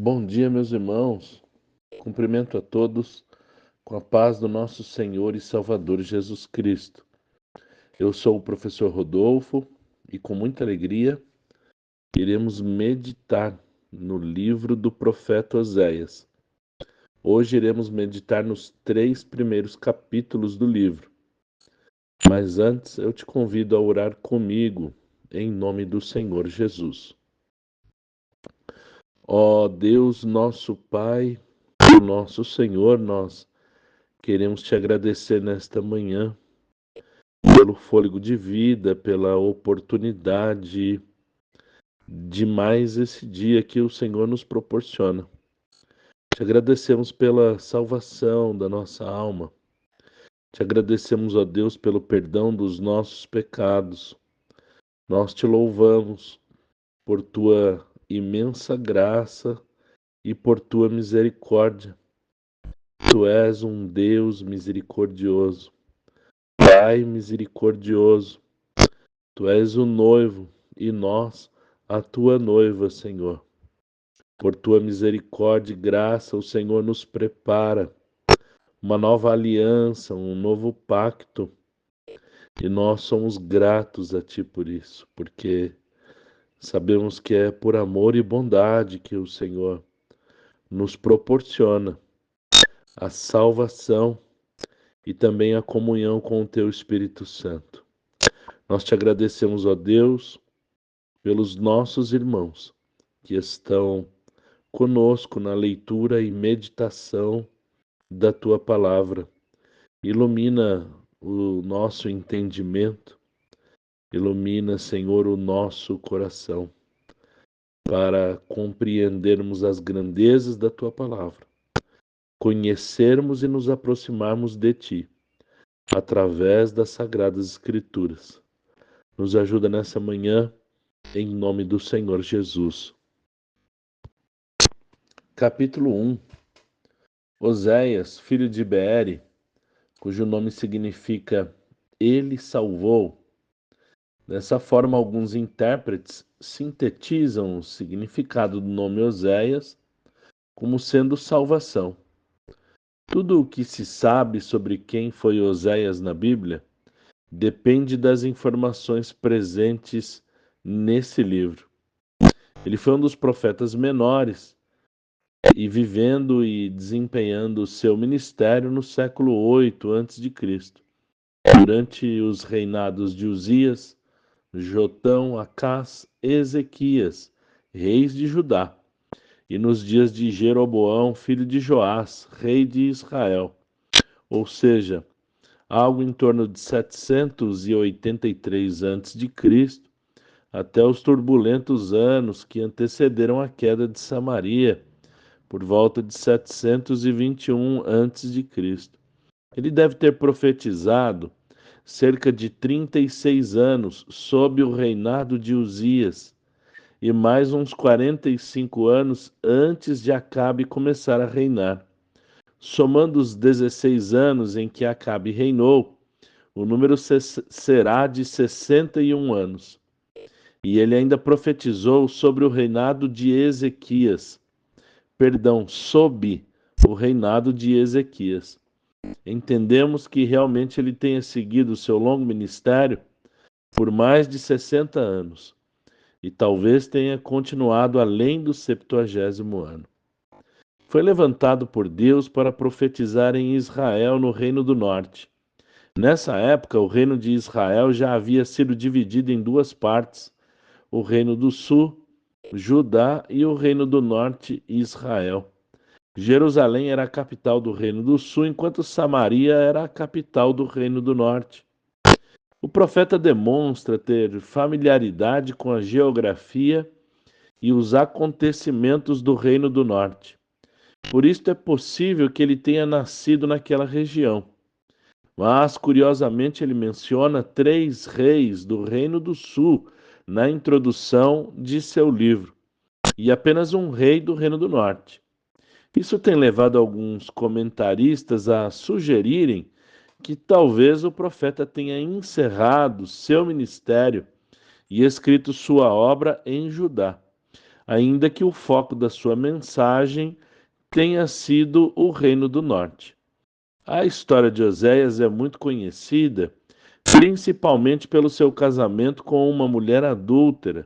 Bom dia, meus irmãos. Cumprimento a todos com a paz do nosso Senhor e Salvador Jesus Cristo. Eu sou o professor Rodolfo e com muita alegria iremos meditar no livro do profeta Oséias. Hoje iremos meditar nos 3 primeiros capítulos do livro. Mas antes eu te convido a orar comigo em nome do Senhor Jesus. Ó Deus, nosso Pai, nosso Senhor, nós queremos te agradecer nesta manhã pelo fôlego de vida, pela oportunidade de mais esse dia que o Senhor nos proporciona. Te agradecemos pela salvação da nossa alma. Te agradecemos, ó Deus, pelo perdão dos nossos pecados. Nós te louvamos por tua imensa graça e por tua misericórdia. Tu és um Deus misericordioso. Pai misericordioso, Tu és o noivo e nós a tua noiva, Senhor. Por tua misericórdia e graça, o Senhor nos prepara uma nova aliança, um novo pacto. E nós somos gratos a Ti por isso, porque sabemos que é por amor e bondade que o Senhor nos proporciona a salvação e também a comunhão com o Teu Espírito Santo. Nós te agradecemos, ó Deus, pelos nossos irmãos que estão conosco na leitura e meditação da Tua Palavra. Ilumina o nosso entendimento, ilumina, Senhor, o nosso coração, para compreendermos as grandezas da Tua Palavra, conhecermos e nos aproximarmos de Ti, através das Sagradas Escrituras. Nos ajuda nessa manhã, em nome do Senhor Jesus. Capítulo 1. Oséias, filho de Beere, cujo nome significa Ele salvou. Dessa forma, alguns intérpretes sintetizam o significado do nome Oséias como sendo salvação. Tudo o que se sabe sobre quem foi Oséias na Bíblia depende das informações presentes nesse livro. Ele foi um dos profetas menores e vivendo e desempenhando o seu ministério no século 8 a.C., durante os reinados de Uzias, Jotão, Acás, Ezequias, reis de Judá, e nos dias de Jeroboão, filho de Joás, rei de Israel, ou seja, algo em torno de 783 a.C., até os turbulentos anos que antecederam a queda de Samaria, por volta de 721 a.C. Ele deve ter profetizado cerca de 36 anos sob o reinado de Uzias e mais uns 45 anos antes de Acabe começar a reinar. Somando os 16 anos em que Acabe reinou, o número será de 61 anos. E ele ainda profetizou sobre o reinado de Ezequias, sob o reinado de Ezequias. Entendemos que realmente ele tenha seguido o seu longo ministério por mais de 60 anos e talvez tenha continuado além do 70º ano. Foi levantado por Deus para profetizar em Israel no Reino do Norte. Nessa época, o Reino de Israel já havia sido dividido em duas partes: o Reino do Sul, Judá, e o Reino do Norte, Israel. Jerusalém era a capital do Reino do Sul, enquanto Samaria era a capital do Reino do Norte. O profeta demonstra ter familiaridade com a geografia e os acontecimentos do Reino do Norte. Por isso é possível que ele tenha nascido naquela região. Mas, curiosamente, ele menciona 3 reis do Reino do Sul na introdução de seu livro, e apenas um rei do Reino do Norte. Isso tem levado alguns comentaristas a sugerirem que talvez o profeta tenha encerrado seu ministério e escrito sua obra em Judá. ainda que o foco da sua mensagem tenha sido o Reino do Norte. A história de Oséias é muito conhecida, principalmente pelo seu casamento com uma mulher adúltera.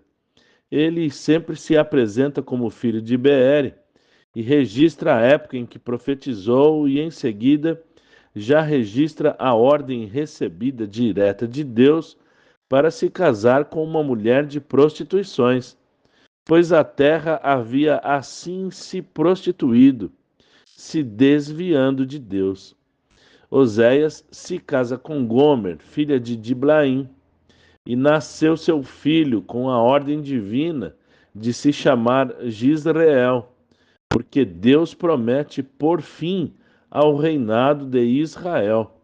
Ele sempre se apresenta como filho de Beere e registra a época em que profetizou e, em seguida, já registra a ordem recebida direta de Deus para se casar com uma mulher de prostituições, pois a terra havia assim se prostituído, se desviando de Deus. Oséias se casa com Gomer, filha de Diblaim, e nasceu seu filho com a ordem divina de se chamar Gisreel, porque Deus promete pôr fim ao reinado de Israel.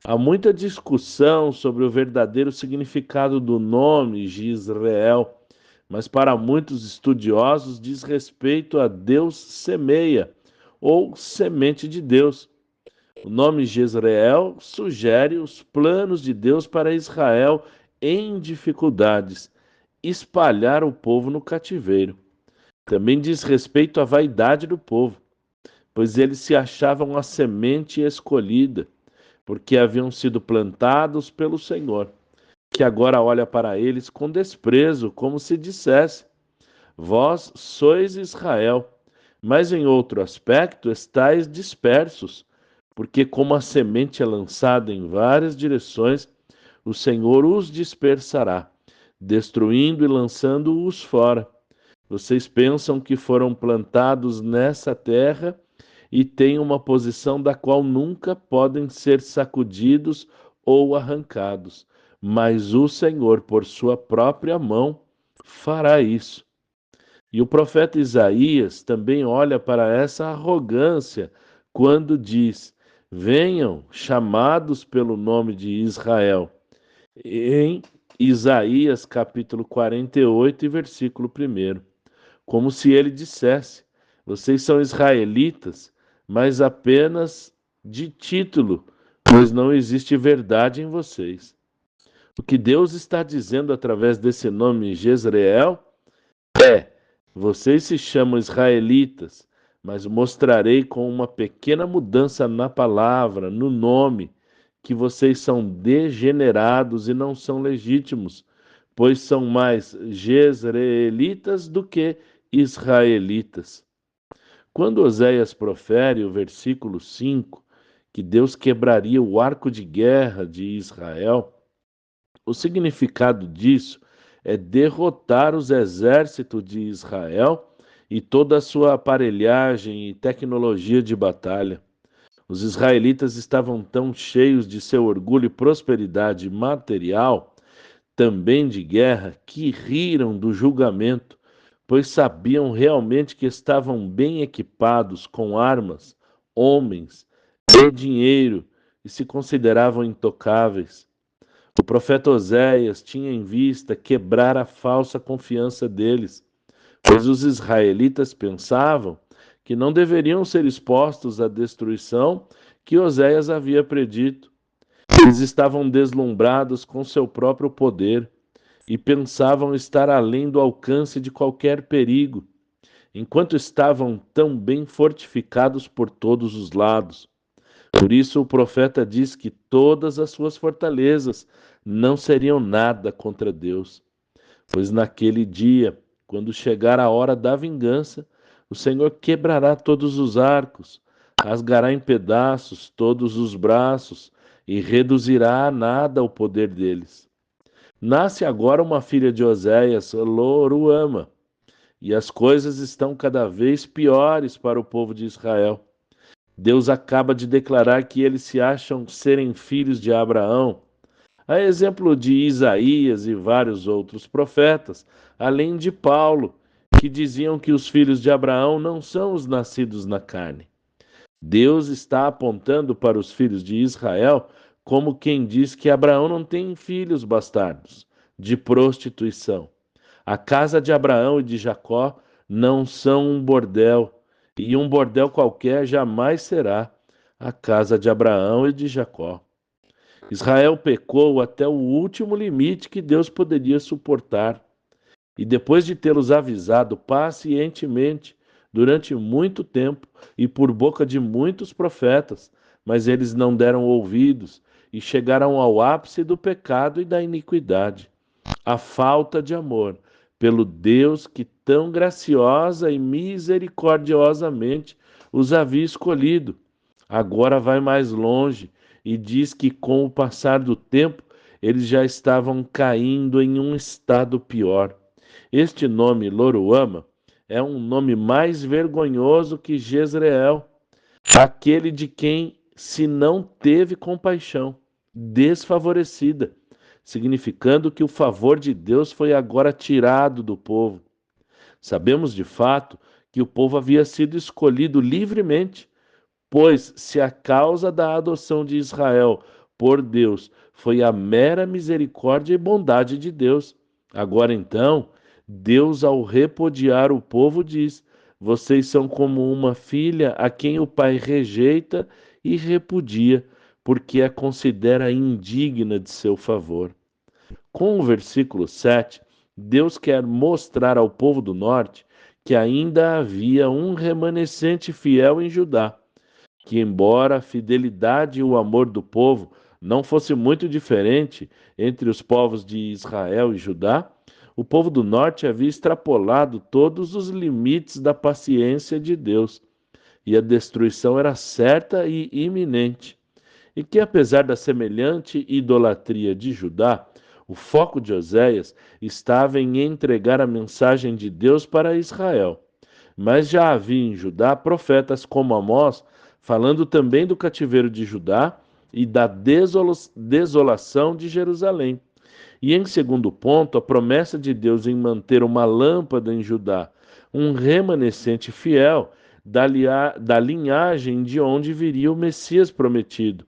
Há muita discussão sobre o verdadeiro significado do nome Gisreel, mas para muitos estudiosos diz respeito a Deus semeia, ou semente de Deus. O nome Jezreel sugere os planos de Deus para Israel em dificuldades, espalhar o povo no cativeiro. Também diz respeito à vaidade do povo, pois eles se achavam a semente escolhida, porque haviam sido plantados pelo Senhor, que agora olha para eles com desprezo, como se dissesse: Vós sois Israel, mas em outro aspecto estáis dispersos, porque como a semente é lançada em várias direções, o Senhor os dispersará, destruindo e lançando-os fora. Vocês pensam que foram plantados nessa terra e têm uma posição da qual nunca podem ser sacudidos ou arrancados, mas o Senhor, por sua própria mão, fará isso. E o profeta Isaías também olha para essa arrogância quando diz: Venham, chamados pelo nome de Israel. Em Isaías capítulo 48 e versículo 1. Como se ele dissesse: Vocês são israelitas, mas apenas de título, pois não existe verdade em vocês. O que Deus está dizendo através desse nome Jezreel é: Vocês se chamam israelitas, mas mostrarei com uma pequena mudança na palavra, no nome, que vocês são degenerados e não são legítimos, pois são mais jezreelitas do que israelitas. Quando Oséias profere o versículo 5, que Deus quebraria o arco de guerra de Israel, o significado disso é derrotar os exércitos de Israel e toda a sua aparelhagem e tecnologia de batalha. Os israelitas estavam tão cheios de seu orgulho e prosperidade material, também de guerra, que riram do julgamento, pois sabiam realmente que estavam bem equipados com armas, homens e dinheiro e se consideravam intocáveis. O profeta Oséias tinha em vista quebrar a falsa confiança deles, pois os israelitas pensavam que não deveriam ser expostos à destruição que Oséias havia predito. Eles estavam deslumbrados com seu próprio poder e pensavam estar além do alcance de qualquer perigo, enquanto estavam tão bem fortificados por todos os lados. Por isso o profeta diz que todas as suas fortalezas não seriam nada contra Deus, pois naquele dia, quando chegar a hora da vingança, o Senhor quebrará todos os arcos, rasgará em pedaços todos os braços e reduzirá a nada o poder deles. Nasce agora uma filha de Oséias, Loruama, e as coisas estão cada vez piores para o povo de Israel. Deus acaba de declarar que eles se acham serem filhos de Abraão, a exemplo de Isaías e vários outros profetas, além de Paulo, que diziam que os filhos de Abraão não são os nascidos na carne. Deus está apontando para os filhos de Israel como quem diz que Abraão não tem filhos bastardos, de prostituição. A casa de Abraão e de Jacó não são um bordel, e um bordel qualquer jamais será a casa de Abraão e de Jacó. Israel pecou até o último limite que Deus poderia suportar. E depois de tê-los avisado pacientemente durante muito tempo e por boca de muitos profetas, mas eles não deram ouvidos e chegaram ao ápice do pecado e da iniquidade, a falta de amor pelo Deus que tão graciosa e misericordiosamente os havia escolhido. Agora vai mais longe e diz que com o passar do tempo eles já estavam caindo em um estado pior. Este nome Loruama é um nome mais vergonhoso que Jezreel, aquele de quem se não teve compaixão, desfavorecida, significando que o favor de Deus foi agora tirado do povo. Sabemos de fato que o povo havia sido escolhido livremente, pois se a causa da adoção de Israel por Deus foi a mera misericórdia e bondade de Deus, agora então, Deus, ao repudiar o povo, diz: vocês são como uma filha a quem o pai rejeita e repudia, porque a considera indigna de seu favor. Com o versículo 7, Deus quer mostrar ao povo do norte que ainda havia um remanescente fiel em Judá, que, embora a fidelidade e o amor do povo não fosse muito diferente entre os povos de Israel e Judá, o povo do norte havia extrapolado todos os limites da paciência de Deus, e a destruição era certa e iminente. E que, apesar da semelhante idolatria de Judá, o foco de Oséias estava em entregar a mensagem de Deus para Israel. Mas já havia em Judá profetas como Amós, falando também do cativeiro de Judá e da desolação de Jerusalém. E em segundo ponto, a promessa de Deus em manter uma lâmpada em Judá, um remanescente fiel da linhagem de onde viria o Messias prometido,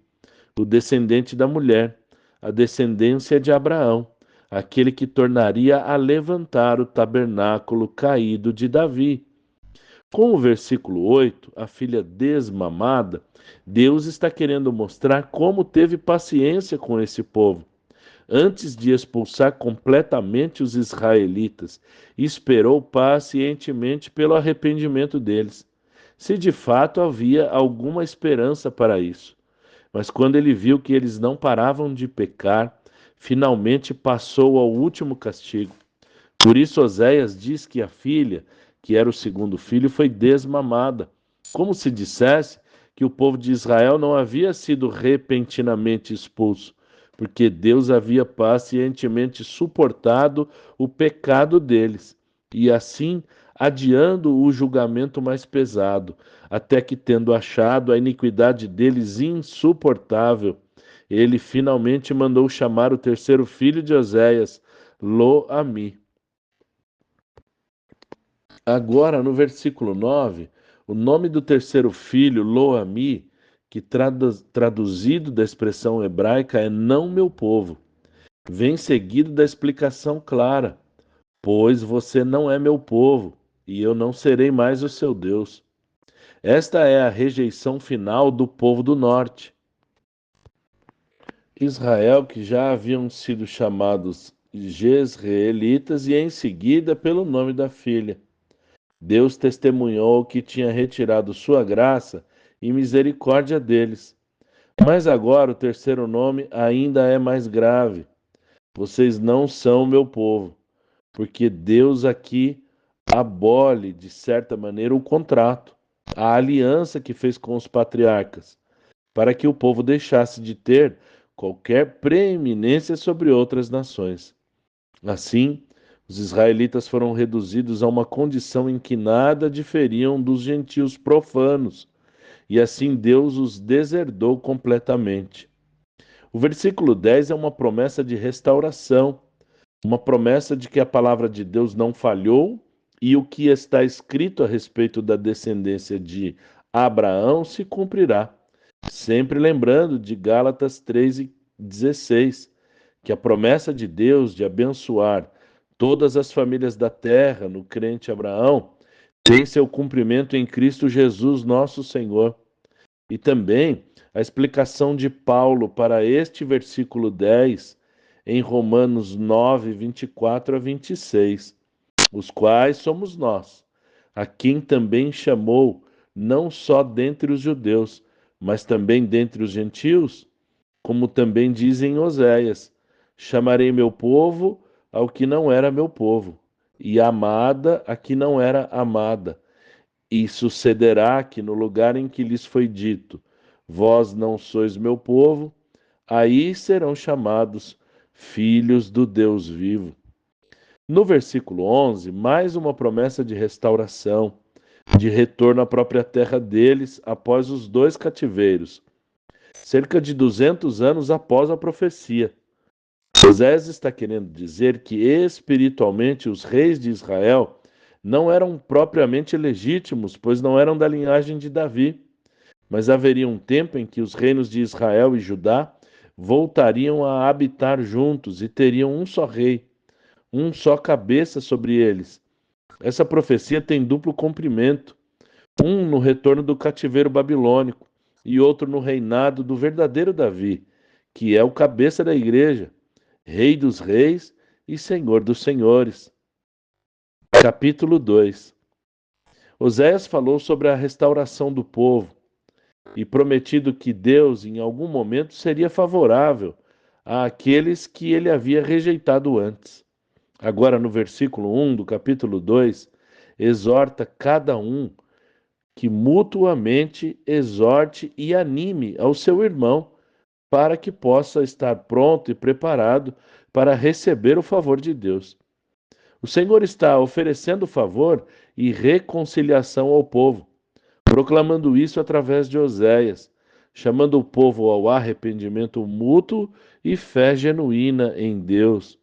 o descendente da mulher, a descendência de Abraão, aquele que tornaria a levantar o tabernáculo caído de Davi. Com o versículo 8, a filha desmamada, Deus está querendo mostrar como teve paciência com esse povo. Antes de expulsar completamente os israelitas, esperou pacientemente pelo arrependimento deles, se de fato havia alguma esperança para isso. Mas quando ele viu que eles não paravam de pecar, finalmente passou ao último castigo. Por isso Oséias diz que a filha, que era o segundo filho, foi desmamada, como se dissesse que o povo de Israel não havia sido repentinamente expulso, porque Deus havia pacientemente suportado o pecado deles, e assim adiando o julgamento mais pesado, até que, tendo achado a iniquidade deles insuportável, ele finalmente mandou chamar o terceiro filho de Oséias, Lo-Ami. Agora, no versículo 9, o nome do terceiro filho, Lo-Ami, que traduzido da expressão hebraica é não meu povo, vem seguido da explicação clara: pois você não é meu povo, e eu não serei mais o seu Deus. Esta é a rejeição final do povo do norte. Israel, que já haviam sido chamados Jezreelitas, e em seguida pelo nome da filha. Deus testemunhou que tinha retirado sua graça e misericórdia deles. Mas agora o terceiro nome ainda é mais grave. Vocês não são meu povo, porque Deus aqui abole, de certa maneira, o contrato, a aliança que fez com os patriarcas, para que o povo deixasse de ter qualquer preeminência sobre outras nações. Assim, os israelitas foram reduzidos a uma condição em que nada diferiam dos gentios profanos, e assim Deus os deserdou completamente. O versículo 10 é uma promessa de restauração, uma promessa de que a palavra de Deus não falhou e o que está escrito a respeito da descendência de Abraão se cumprirá. Sempre lembrando de Gálatas 3:16, que a promessa de Deus de abençoar todas as famílias da terra no crente Abraão tem seu cumprimento em Cristo Jesus, nosso Senhor. E também a explicação de Paulo para este versículo 10 em Romanos 9:24 a 26. os quais somos nós, a quem também chamou, não só dentre os judeus, mas também dentre os gentios, como também dizem Oséias: chamarei meu povo ao que não era meu povo, e amada a que não era amada. E sucederá que no lugar em que lhes foi dito: vós não sois meu povo, aí serão chamados filhos do Deus vivo. No versículo 11, mais uma promessa de restauração, de retorno à própria terra deles após os dois cativeiros, cerca de 200 anos após a profecia. Osés está querendo dizer que espiritualmente os reis de Israel não eram propriamente legítimos, pois não eram da linhagem de Davi, mas haveria um tempo em que os reinos de Israel e Judá voltariam a habitar juntos e teriam um só rei, um só cabeça sobre eles. Essa profecia tem duplo cumprimento, um no retorno do cativeiro babilônico e outro no reinado do verdadeiro Davi, que é o cabeça da igreja, Rei dos reis e Senhor dos senhores. Capítulo 2. Oséias falou sobre a restauração do povo e prometido que Deus, em algum momento, seria favorável àqueles que ele havia rejeitado antes. Agora, no versículo 1 do capítulo 2, exorta cada um que mutuamente exorte e anime ao seu irmão, para que possa estar pronto e preparado para receber o favor de Deus. O Senhor está oferecendo favor e reconciliação ao povo, proclamando isso através de Oséias, chamando o povo ao arrependimento mútuo e fé genuína em Deus.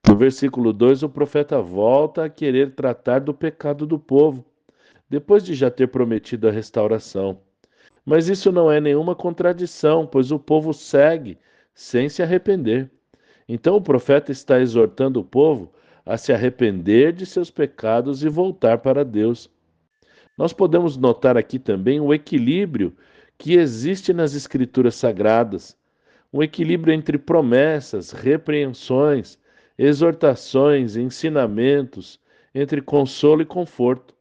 No versículo 2, o profeta volta a querer tratar do pecado do povo, depois de já ter prometido a restauração. Mas isso não é nenhuma contradição, pois o povo segue sem se arrepender. Então o profeta está exortando o povo a se arrepender de seus pecados e voltar para Deus. Nós podemos notar aqui também o equilíbrio que existe nas Escrituras Sagradas, um equilíbrio entre promessas, repreensões, exortações, ensinamentos, entre consolo e conforto,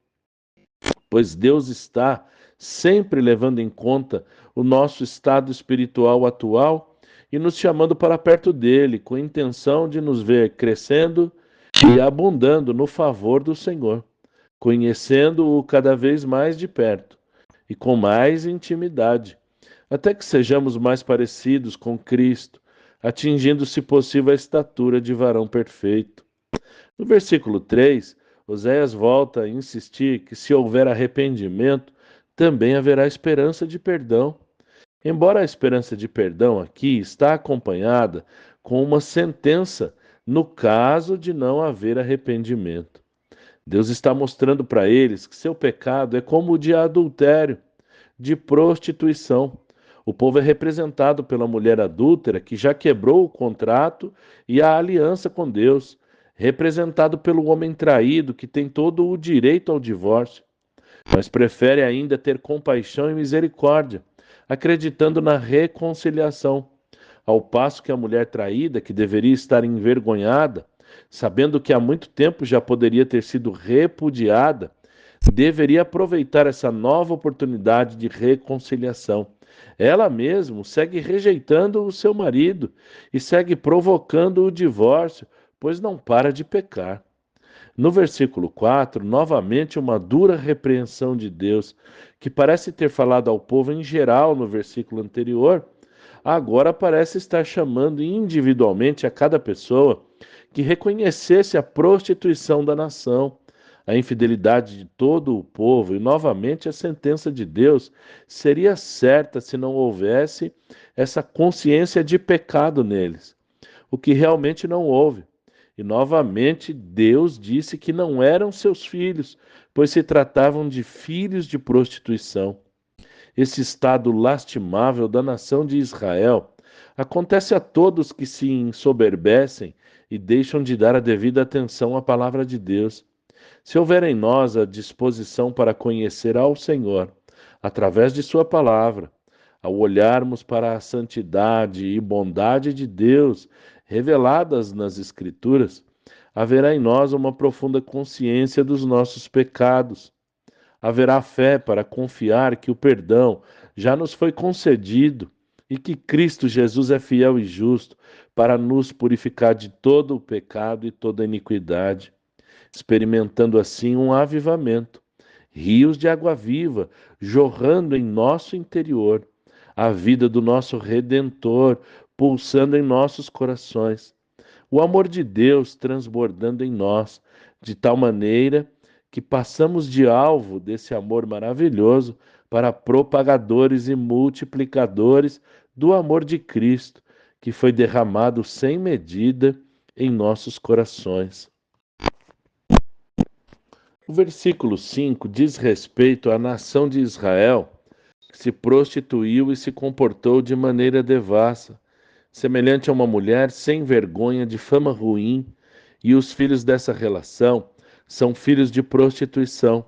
pois Deus está sempre levando em conta o nosso estado espiritual atual e nos chamando para perto dele, com a intenção de nos ver crescendo e abundando no favor do Senhor, conhecendo-o cada vez mais de perto e com mais intimidade, até que sejamos mais parecidos com Cristo, atingindo, se possível, a estatura de varão perfeito. No versículo 3, Oséias volta a insistir que se houver arrependimento, também haverá esperança de perdão. Embora a esperança de perdão aqui está acompanhada com uma sentença no caso de não haver arrependimento. Deus está mostrando para eles que seu pecado é como o de adultério, de prostituição. O povo é representado pela mulher adúltera que já quebrou o contrato e a aliança com Deus, representado pelo homem traído que tem todo o direito ao divórcio, mas prefere ainda ter compaixão e misericórdia, acreditando na reconciliação, ao passo que a mulher traída, que deveria estar envergonhada, sabendo que há muito tempo já poderia ter sido repudiada, deveria aproveitar essa nova oportunidade de reconciliação. Ela mesma segue rejeitando o seu marido e segue provocando o divórcio, pois não para de pecar. No versículo 4, novamente uma dura repreensão de Deus, que parece ter falado ao povo em geral no versículo anterior, agora parece estar chamando individualmente a cada pessoa que reconhecesse a prostituição da nação, a infidelidade de todo o povo, e novamente a sentença de Deus seria certa se não houvesse essa consciência de pecado neles, o que realmente não houve. E novamente Deus disse que não eram seus filhos, pois se tratavam de filhos de prostituição. Esse estado lastimável da nação de Israel acontece a todos que se ensoberbecem e deixam de dar a devida atenção à palavra de Deus. Se houver em nós a disposição para conhecer ao Senhor, através de Sua palavra, ao olharmos para a santidade e bondade de Deus reveladas nas Escrituras, haverá em nós uma profunda consciência dos nossos pecados. Haverá fé para confiar que o perdão já nos foi concedido e que Cristo Jesus é fiel e justo para nos purificar de todo o pecado e toda iniquidade, experimentando assim um avivamento, rios de água viva jorrando em nosso interior, a vida do nosso Redentor pulsando em nossos corações, o amor de Deus transbordando em nós, de tal maneira que passamos de alvo desse amor maravilhoso para propagadores e multiplicadores do amor de Cristo, que foi derramado sem medida em nossos corações. O versículo 5 diz respeito à nação de Israel, que se prostituiu e se comportou de maneira devassa, semelhante a uma mulher sem vergonha de fama ruim, e os filhos dessa relação são filhos de prostituição.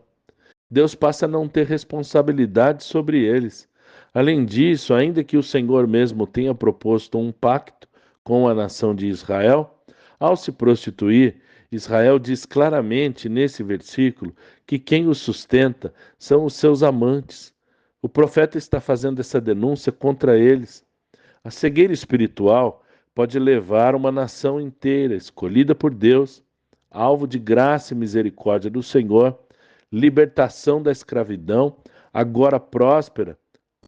Deus passa a não ter responsabilidade sobre eles. Além disso, ainda que o Senhor mesmo tenha proposto um pacto com a nação de Israel, ao se prostituir, Israel diz claramente nesse versículo que quem os sustenta são os seus amantes. O profeta está fazendo essa denúncia contra eles. A cegueira espiritual pode levar uma nação inteira, escolhida por Deus, alvo de graça e misericórdia do Senhor, libertação da escravidão, agora próspera,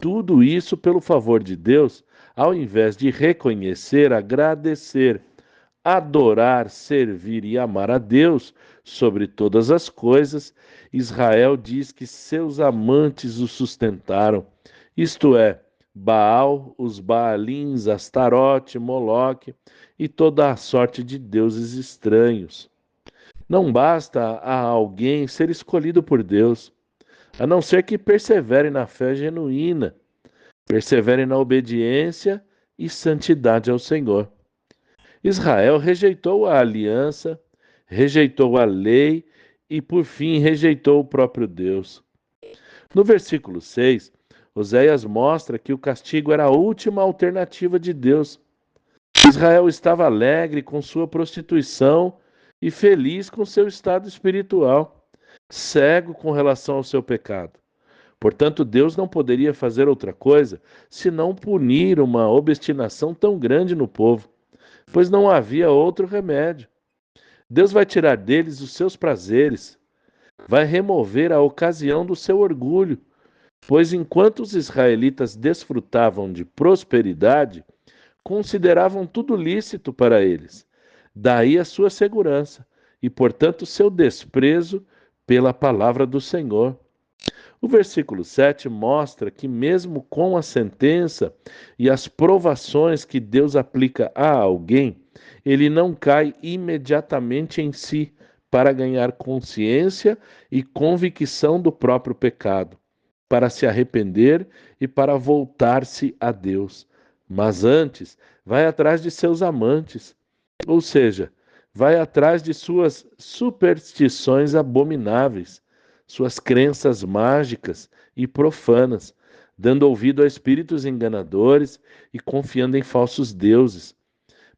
tudo isso pelo favor de Deus, ao invés de reconhecer, agradecer, adorar, servir e amar a Deus sobre todas as coisas, Israel diz que seus amantes o sustentaram, isto é, Baal, os Baalins, Astarote, Moloque e toda a sorte de deuses estranhos. Não basta a alguém ser escolhido por Deus, a não ser que persevere na fé genuína, persevere na obediência e santidade ao Senhor. Israel rejeitou a aliança, rejeitou a lei e, por fim, rejeitou o próprio Deus. No versículo 6, Oséias mostra que o castigo era a última alternativa de Deus. Israel estava alegre com sua prostituição e feliz com seu estado espiritual, cego com relação ao seu pecado. Portanto, Deus não poderia fazer outra coisa senão punir uma obstinação tão grande no povo, pois não havia outro remédio. Deus vai tirar deles os seus prazeres, vai remover a ocasião do seu orgulho, pois enquanto os israelitas desfrutavam de prosperidade, consideravam tudo lícito para eles. Daí a sua segurança e, portanto, seu desprezo pela palavra do Senhor. O versículo 7 mostra que, mesmo com a sentença e as provações que Deus aplica a alguém, ele não cai imediatamente em si para ganhar consciência e convicção do próprio pecado, para se arrepender e para voltar-se a Deus. Mas antes, vai atrás de seus amantes, ou seja, vai atrás de suas superstições abomináveis, suas crenças mágicas e profanas, dando ouvido a espíritos enganadores e confiando em falsos deuses.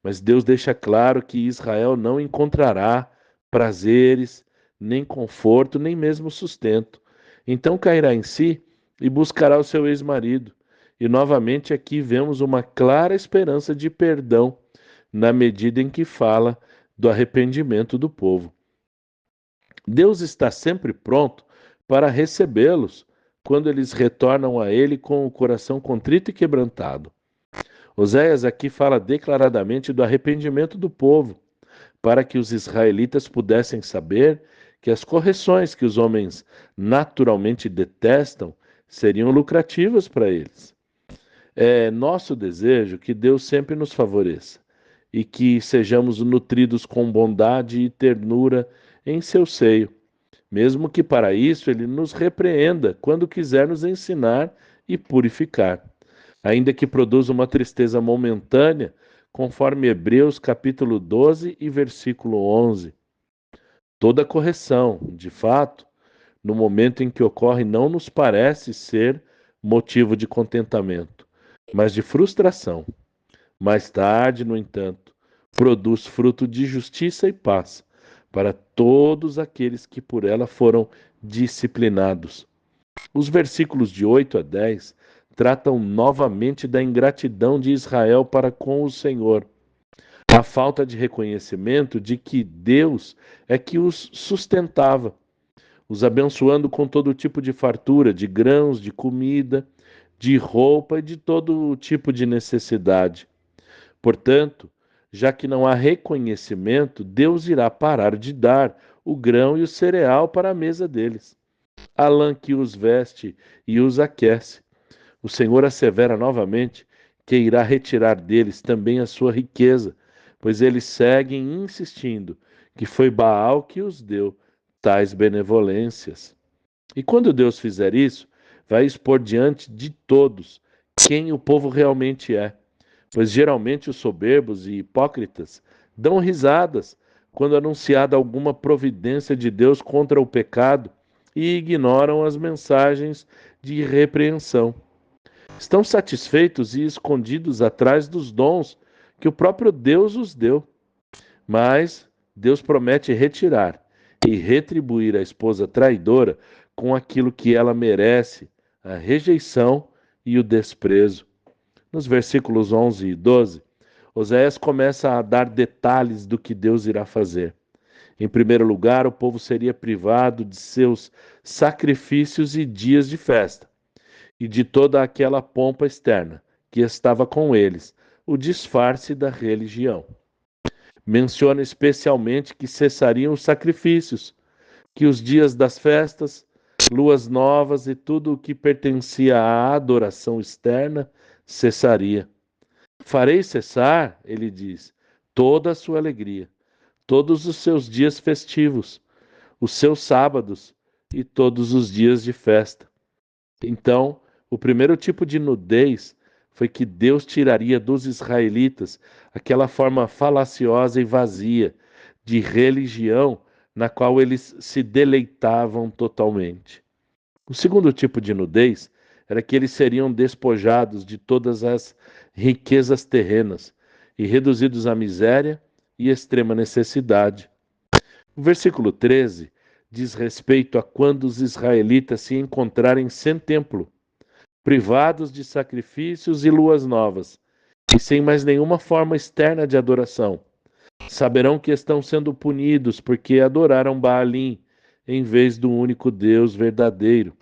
Mas Deus deixa claro que Israel não encontrará prazeres, nem conforto, nem mesmo sustento. Então cairá em si e buscará o seu ex-marido. E novamente aqui vemos uma clara esperança de perdão, na medida em que fala do arrependimento do povo. Deus está sempre pronto para recebê-los quando eles retornam a Ele com o coração contrito e quebrantado. Oséias aqui fala declaradamente do arrependimento do povo, para que os israelitas pudessem saber que as correções que os homens naturalmente detestam seriam lucrativas para eles. É nosso desejo que Deus sempre nos favoreça e que sejamos nutridos com bondade e ternura em seu seio, mesmo que para isso ele nos repreenda quando quiser nos ensinar e purificar, ainda que produza uma tristeza momentânea, conforme Hebreus capítulo 12 e versículo 11. Toda correção, de fato, no momento em que ocorre, não nos parece ser motivo de contentamento, mas de frustração. Mais tarde, no entanto, produz fruto de justiça e paz para todos aqueles que por ela foram disciplinados. Os versículos de 8 a 10 tratam novamente da ingratidão de Israel para com o Senhor, a falta de reconhecimento de que Deus é que os sustentava, os abençoando com todo tipo de fartura, de grãos, de comida, de roupa e de todo tipo de necessidade. Portanto, já que não há reconhecimento, Deus irá parar de dar o grão e o cereal para a mesa deles. A lã que os veste e os aquece. O Senhor assevera novamente que irá retirar deles também a sua riqueza, pois eles seguem insistindo que foi Baal que os deu tais benevolências. E quando Deus fizer isso, vai expor diante de todos quem o povo realmente é, pois geralmente os soberbos e hipócritas dão risadas quando anunciada alguma providência de Deus contra o pecado e ignoram as mensagens de repreensão. Estão satisfeitos e escondidos atrás dos dons que o próprio Deus os deu. Mas Deus promete retirar e retribuir a esposa traidora com aquilo que ela merece, a rejeição e o desprezo. Nos versículos 11 e 12, Oséias começa a dar detalhes do que Deus irá fazer. Em primeiro lugar, o povo seria privado de seus sacrifícios e dias de festa, e de toda aquela pompa externa que estava com eles, o disfarce da religião. Menciona especialmente que cessariam os sacrifícios, que os dias das festas, luas novas e tudo o que pertencia à adoração externa cessaria. Farei cessar, ele diz, toda a sua alegria, todos os seus dias festivos, os seus sábados e todos os dias de festa. Então, o primeiro tipo de nudez foi que Deus tiraria dos israelitas aquela forma falaciosa e vazia de religião na qual eles se deleitavam totalmente. O segundo tipo de nudez era que eles seriam despojados de todas as riquezas terrenas e reduzidos à miséria e extrema necessidade. O versículo 13 diz respeito a quando os israelitas se encontrarem sem templo, privados de sacrifícios e luas novas, e sem mais nenhuma forma externa de adoração. Saberão que estão sendo punidos porque adoraram Baalim em vez do único Deus verdadeiro.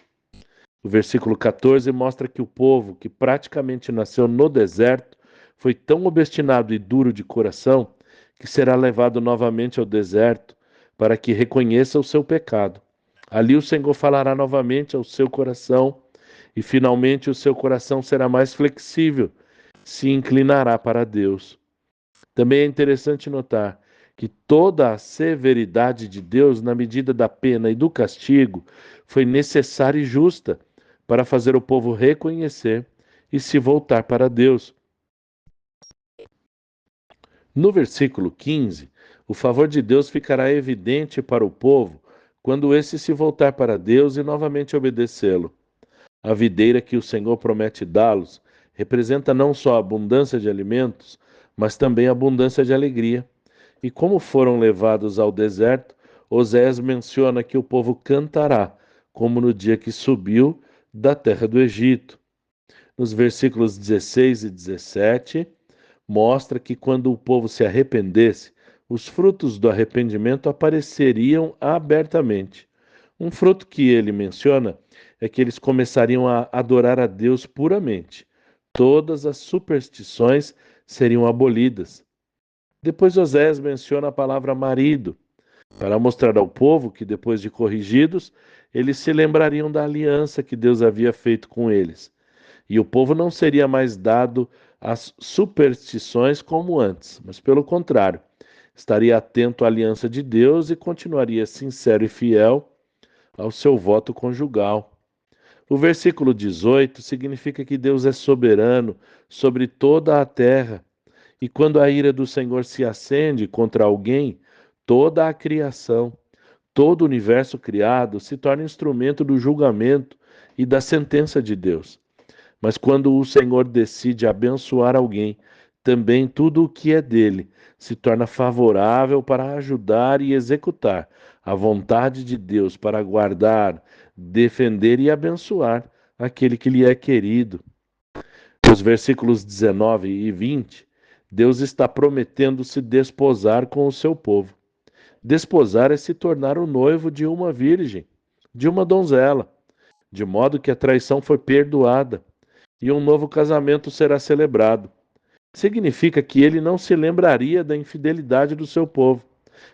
O versículo 14 mostra que o povo, que praticamente nasceu no deserto, foi tão obstinado e duro de coração que será levado novamente ao deserto para que reconheça o seu pecado. Ali o Senhor falará novamente ao seu coração e finalmente o seu coração será mais flexível, se inclinará para Deus. Também é interessante notar que toda a severidade de Deus na medida da pena e do castigo foi necessária e justa para fazer o povo reconhecer e se voltar para Deus. No versículo 15, o favor de Deus ficará evidente para o povo quando esse se voltar para Deus e novamente obedecê-lo. A videira que o Senhor promete dá-los representa não só a abundância de alimentos, mas também a abundância de alegria. E como foram levados ao deserto, Osés menciona que o povo cantará, como no dia que subiu da terra do Egito. Nos versículos 16 e 17, mostra que quando o povo se arrependesse, os frutos do arrependimento apareceriam abertamente. Um fruto que ele menciona é que eles começariam a adorar a Deus puramente. Todas as superstições seriam abolidas. Depois Osés menciona a palavra marido, para mostrar ao povo que, depois de corrigidos, eles se lembrariam da aliança que Deus havia feito com eles. E o povo não seria mais dado às superstições como antes, mas pelo contrário, estaria atento à aliança de Deus e continuaria sincero e fiel ao seu voto conjugal. O versículo 18 significa que Deus é soberano sobre toda a terra, e quando a ira do Senhor se acende contra alguém, toda a criação, todo o universo criado se torna instrumento do julgamento e da sentença de Deus. Mas quando o Senhor decide abençoar alguém, também tudo o que é dele se torna favorável para ajudar e executar a vontade de Deus, para guardar, defender e abençoar aquele que lhe é querido. Nos versículos 19 e 20, Deus está prometendo se desposar com o seu povo. Desposar é se tornar o noivo de uma virgem, de uma donzela, de modo que a traição foi perdoada e um novo casamento será celebrado. Significa que ele não se lembraria da infidelidade do seu povo,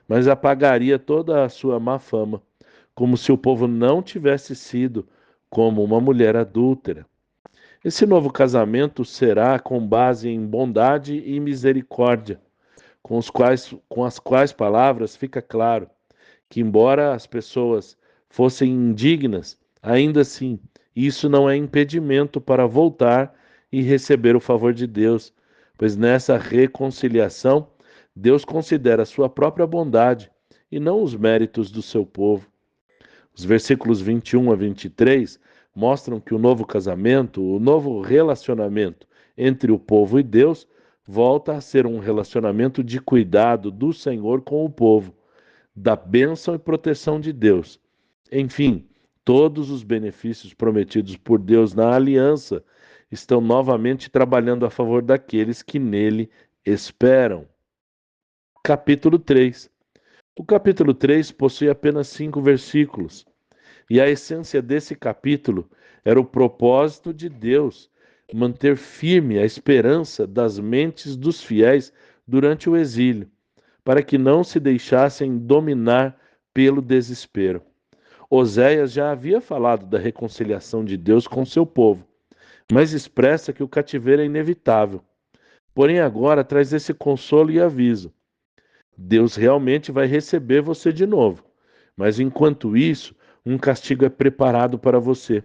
mas apagaria toda a sua má fama, como se o povo não tivesse sido como uma mulher adúltera. Esse novo casamento será com base em bondade e misericórdia, com as quais palavras fica claro que, embora as pessoas fossem indignas, ainda assim, isso não é impedimento para voltar e receber o favor de Deus, pois nessa reconciliação, Deus considera a sua própria bondade e não os méritos do seu povo. Os versículos 21 a 23 mostram que o novo casamento, o novo relacionamento entre o povo e Deus, volta a ser um relacionamento de cuidado do Senhor com o povo, da bênção e proteção de Deus. Enfim, todos os benefícios prometidos por Deus na aliança estão novamente trabalhando a favor daqueles que nele esperam. Capítulo 3. O capítulo 3 possui apenas 5 versículos, e a essência desse capítulo era o propósito de Deus manter firme a esperança das mentes dos fiéis durante o exílio, para que não se deixassem dominar pelo desespero. Oséias já havia falado da reconciliação de Deus com seu povo, mas expressa que o cativeiro é inevitável. Porém, agora traz esse consolo e aviso: Deus realmente vai receber você de novo, mas enquanto isso, um castigo é preparado para você,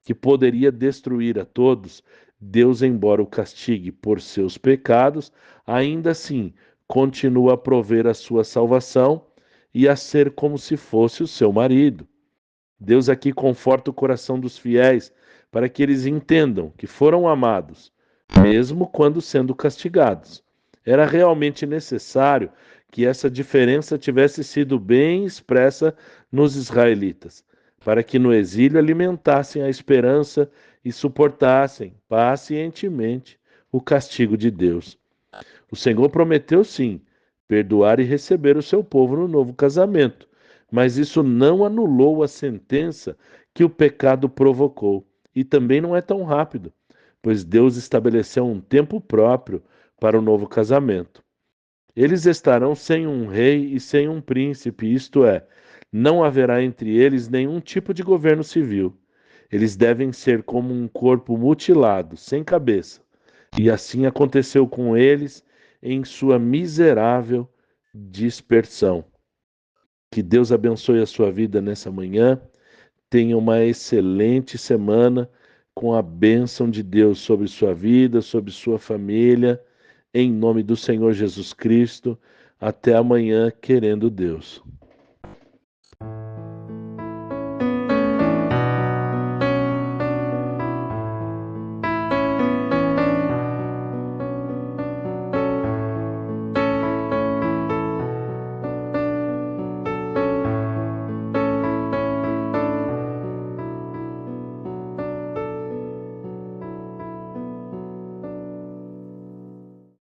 que poderia destruir a todos. Deus, embora o castigue por seus pecados, ainda assim continua a prover a sua salvação e a ser como se fosse o seu marido. Deus aqui conforta o coração dos fiéis para que eles entendam que foram amados, mesmo quando sendo castigados. Era realmente necessário que essa diferença tivesse sido bem expressa nos israelitas, para que no exílio alimentassem a esperança e suportassem pacientemente o castigo de Deus. O Senhor prometeu sim perdoar e receber o seu povo no novo casamento, mas isso não anulou a sentença que o pecado provocou, e também não é tão rápido, pois Deus estabeleceu um tempo próprio para o novo casamento. Eles estarão sem um rei e sem um príncipe, isto é, não haverá entre eles nenhum tipo de governo civil. Eles devem ser como um corpo mutilado, sem cabeça. E assim aconteceu com eles em sua miserável dispersão. Que Deus abençoe a sua vida nessa manhã. Tenha uma excelente semana com a bênção de Deus sobre sua vida, sobre sua família. Em nome do Senhor Jesus Cristo. Até amanhã, querendo Deus.